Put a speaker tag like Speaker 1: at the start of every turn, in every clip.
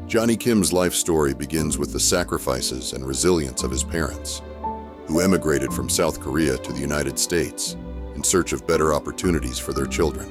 Speaker 1: Jonny Kim's life story begins with the sacrifices and resilience of his parents, who emigrated from South Korea to the United States in search of better opportunities for their children.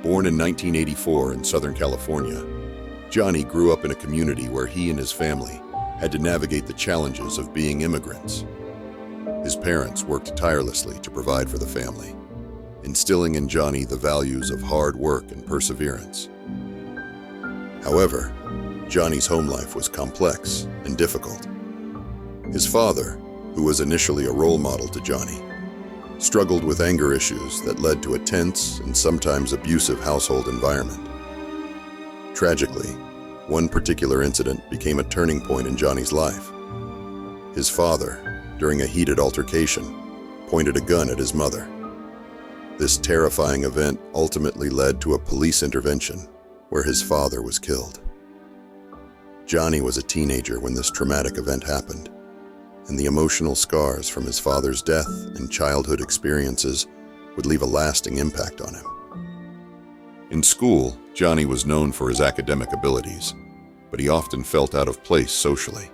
Speaker 1: Born in 1984 in Southern California, Jonny grew up in a community where he and his family had to navigate the challenges of being immigrants. His parents worked tirelessly to provide for the family, instilling in Jonny the values of hard work and perseverance. However, Jonny's home life was complex and difficult. His father, who was initially a role model to Jonny, struggled with anger issues that led to a tense and sometimes abusive household environment. Tragically, one particular incident became a turning point in Jonny's life. His father, during a heated altercation, pointed a gun at his mother. This terrifying event ultimately led to a police intervention where his father was killed. Jonny was a teenager when this traumatic event happened, and the emotional scars from his father's death and childhood experiences would leave a lasting impact on him. In school, Jonny was known for his academic abilities, but he often felt out of place socially.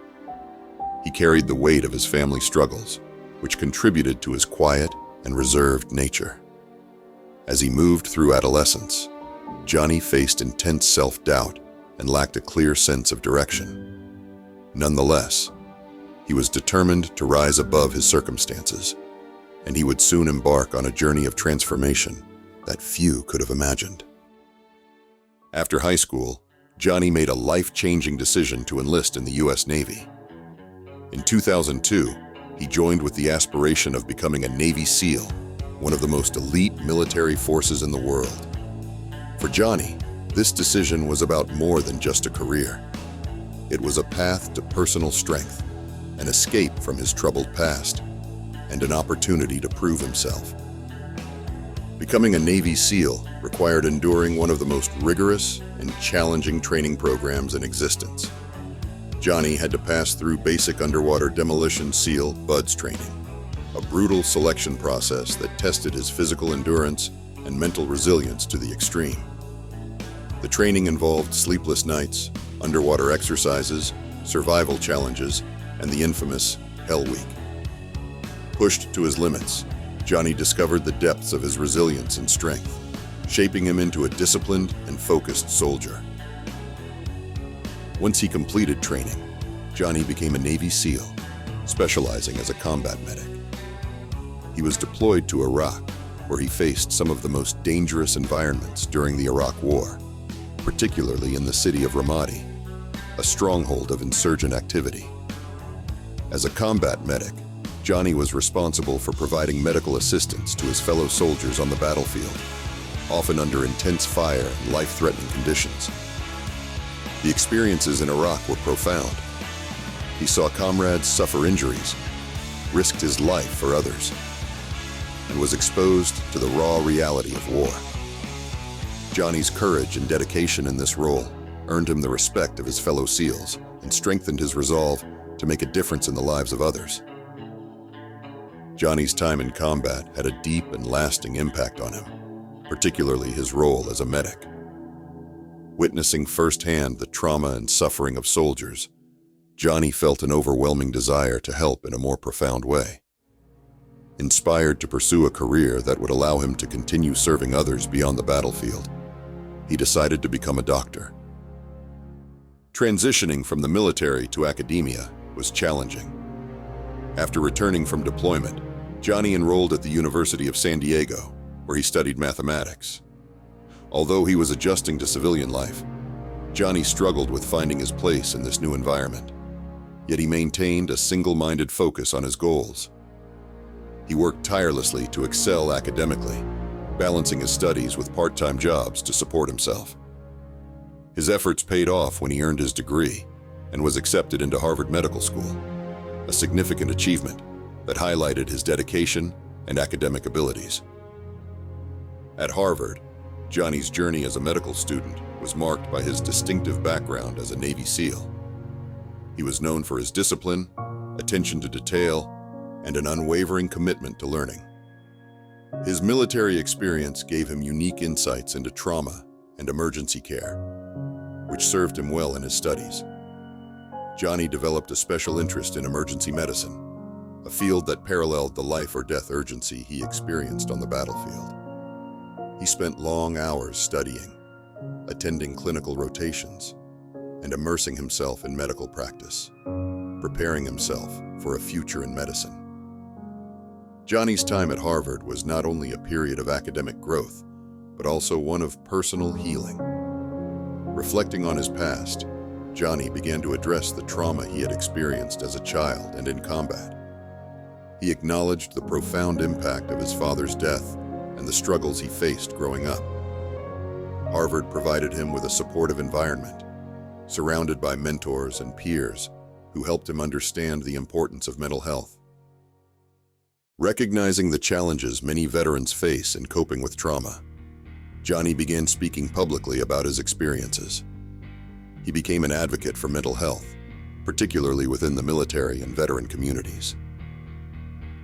Speaker 1: He carried the weight of his family struggles, which contributed to his quiet and reserved nature. As he moved through adolescence, Jonny faced intense self-doubt and lacked a clear sense of direction. Nonetheless, he was determined to rise above his circumstances, and he would soon embark on a journey of transformation that few could have imagined. After high school, Jonny made a life-changing decision to enlist in the U.S. Navy. In 2002, he joined with the aspiration of becoming a Navy SEAL, one of the most elite military forces in the world. For Jonny, this decision was about more than just a career. It was a path to personal strength, an escape from his troubled past, and an opportunity to prove himself. Becoming a Navy SEAL required enduring one of the most rigorous and challenging training programs in existence. Jonny had to pass through basic underwater demolition SEAL BUDS training, a brutal selection process that tested his physical endurance and mental resilience to the extreme. The training involved sleepless nights, underwater exercises, survival challenges, and the infamous Hell Week. Pushed to his limits, Jonny discovered the depths of his resilience and strength, shaping him into a disciplined and focused soldier. Once he completed training, Jonny became a Navy SEAL, specializing as a combat medic. He was deployed to Iraq, where he faced some of the most dangerous environments during the Iraq War, particularly in the city of Ramadi, a stronghold of insurgent activity. As a combat medic, Jonny was responsible for providing medical assistance to his fellow soldiers on the battlefield, often under intense fire and life-threatening conditions. The experiences in Iraq were profound. He saw comrades suffer injuries, risked his life for others, and was exposed to the raw reality of war. Jonny's courage and dedication in this role earned him the respect of his fellow SEALs and strengthened his resolve to make a difference in the lives of others. Jonny's time in combat had a deep and lasting impact on him, particularly his role as a medic. Witnessing firsthand the trauma and suffering of soldiers, Jonny felt an overwhelming desire to help in a more profound way. Inspired to pursue a career that would allow him to continue serving others beyond the battlefield, he decided to become a doctor. Transitioning from the military to academia was challenging. After returning from deployment, Jonny enrolled at the University of San Diego, where he studied mathematics. Although he was adjusting to civilian life, Jonny struggled with finding his place in this new environment. Yet he maintained a single-minded focus on his goals. He worked tirelessly to excel academically, balancing his studies with part-time jobs to support himself. His efforts paid off when he earned his degree and was accepted into Harvard Medical School, a significant achievement that highlighted his dedication and academic abilities. At Harvard, Jonny's journey as a medical student was marked by his distinctive background as a Navy SEAL. He was known for his discipline, attention to detail, and an unwavering commitment to learning. His military experience gave him unique insights into trauma and emergency care. which served him well in his studies. Jonny developed a special interest in emergency medicine, a field that paralleled the life or death urgency he experienced on the battlefield. He spent long hours studying, attending clinical rotations, and immersing himself in medical practice, preparing himself for a future in medicine. Jonny's time at Harvard was not only a period of academic growth, but also one of personal healing. Reflecting on his past, Jonny began to address the trauma he had experienced as a child and in combat. He acknowledged the profound impact of his father's death and the struggles he faced growing up. Harvard provided him with a supportive environment, surrounded by mentors and peers who helped him understand the importance of mental health. Recognizing the challenges many veterans face in coping with trauma, Jonny began speaking publicly about his experiences. He became an advocate for mental health, particularly within the military and veteran communities.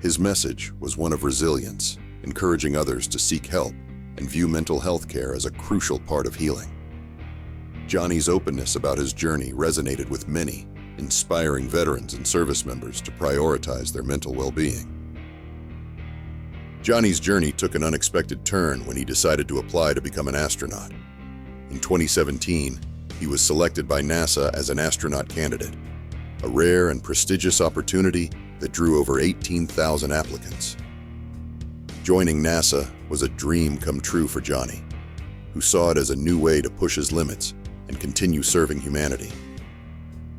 Speaker 1: His message was one of resilience, encouraging others to seek help and view mental health care as a crucial part of healing. Jonny's openness about his journey resonated with many, inspiring veterans and service members to prioritize their mental well-being. Jonny's journey took an unexpected turn when he decided to apply to become an astronaut. In 2017, he was selected by NASA as an astronaut candidate, a rare and prestigious opportunity that drew over 18,000 applicants. Joining NASA was a dream come true for Jonny, who saw it as a new way to push his limits and continue serving humanity.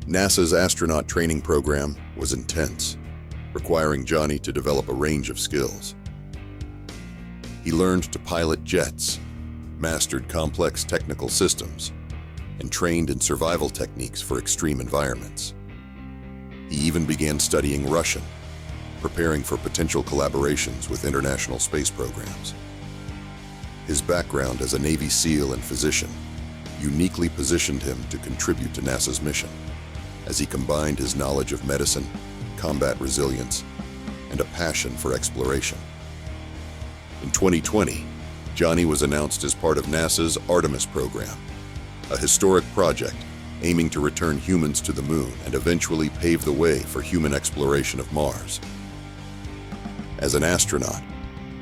Speaker 1: NASA's astronaut training program was intense, requiring Jonny to develop a range of skills. He learned to pilot jets, mastered complex technical systems, and trained in survival techniques for extreme environments. He even began studying Russian, preparing for potential collaborations with international space programs. His background as a Navy SEAL and physician uniquely positioned him to contribute to NASA's mission, as he combined his knowledge of medicine, combat resilience, and a passion for exploration. In 2020, Jonny was announced as part of NASA's Artemis program, a historic project aiming to return humans to the moon and eventually pave the way for human exploration of Mars. As an astronaut,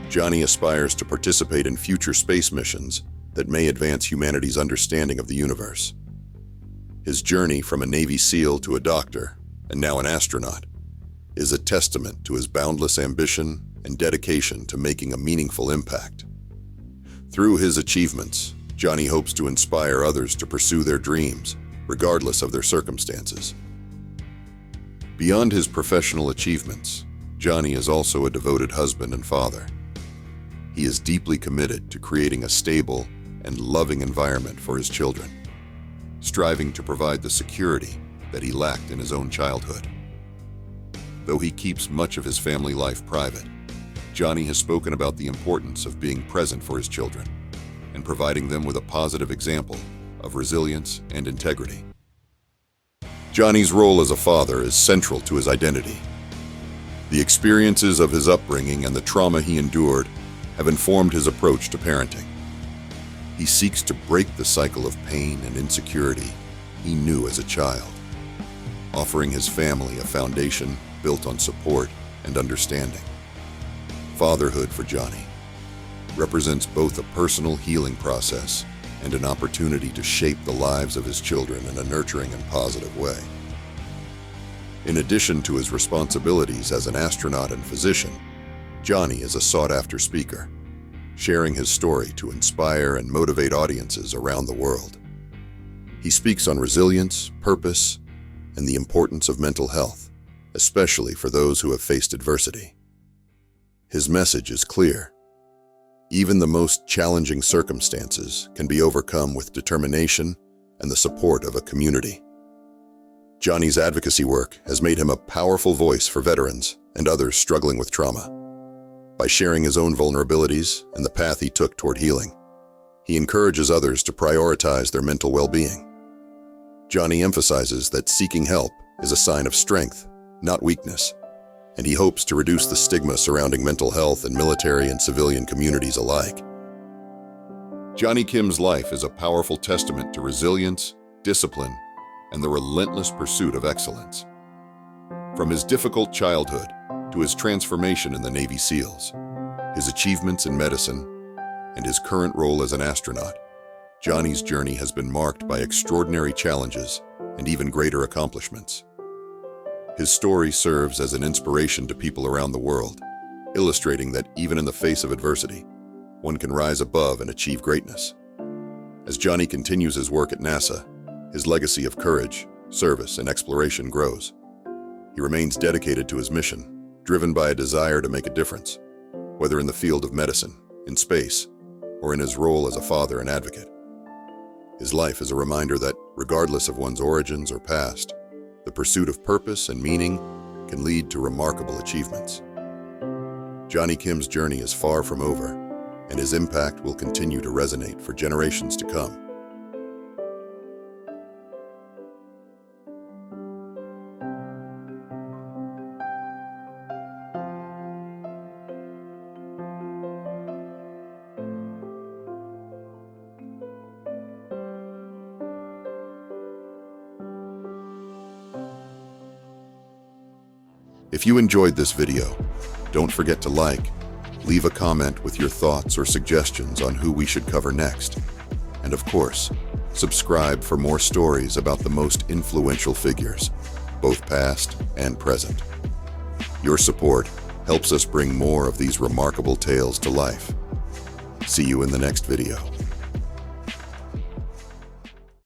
Speaker 1: Jonny aspires to participate in future space missions that may advance humanity's understanding of the universe. His journey from a Navy SEAL to a doctor, and now an astronaut, is a testament to his boundless ambition and dedication to making a meaningful impact. Through his achievements, Jonny hopes to inspire others to pursue their dreams, regardless of their circumstances. Beyond his professional achievements, Jonny is also a devoted husband and father. He is deeply committed to creating a stable and loving environment for his children, striving to provide the security that he lacked in his own childhood. Though he keeps much of his family life private, Jonny has spoken about the importance of being present for his children and providing them with a positive example of resilience and integrity. Jonny's role as a father is central to his identity. The experiences of his upbringing and the trauma he endured have informed his approach to parenting. He seeks to break the cycle of pain and insecurity he knew as a child, offering his family a foundation built on support and understanding. Fatherhood for Jonny represents both a personal healing process and an opportunity to shape the lives of his children in a nurturing and positive way. In addition to his responsibilities as an astronaut and physician, Jonny is a sought-after speaker, sharing his story to inspire and motivate audiences around the world. He speaks on resilience, purpose, and the importance of mental health, especially for those who have faced adversity. His message is clear. Even the most challenging circumstances can be overcome with determination and the support of a community. Jonny's advocacy work has made him a powerful voice for veterans and others struggling with trauma. By sharing his own vulnerabilities and the path he took toward healing, he encourages others to prioritize their mental well-being. Jonny emphasizes that seeking help is a sign of strength, not weakness, and he hopes to reduce the stigma surrounding mental health in military and civilian communities alike. Jonny Kim's life is a powerful testament to resilience, discipline, and the relentless pursuit of excellence. From his difficult childhood to his transformation in the Navy SEALs, his achievements in medicine, and his current role as an astronaut, Jonny's journey has been marked by extraordinary challenges and even greater accomplishments. His story serves as an inspiration to people around the world, illustrating that even in the face of adversity, one can rise above and achieve greatness. As Jonny continues his work at NASA, his legacy of courage, service, and exploration grows. He remains dedicated to his mission, driven by a desire to make a difference, whether in the field of medicine, in space, or in his role as a father and advocate. His life is a reminder that, regardless of one's origins or past, the pursuit of purpose and meaning can lead to remarkable achievements. Jonny Kim's journey is far from over, and his impact will continue to resonate for generations to come. If you enjoyed this video, don't forget to leave a comment with your thoughts or suggestions on who we should cover next. And of course, subscribe for more stories about the most influential figures, both past and present. Your support helps us bring more of these remarkable tales to life. See you in the next video.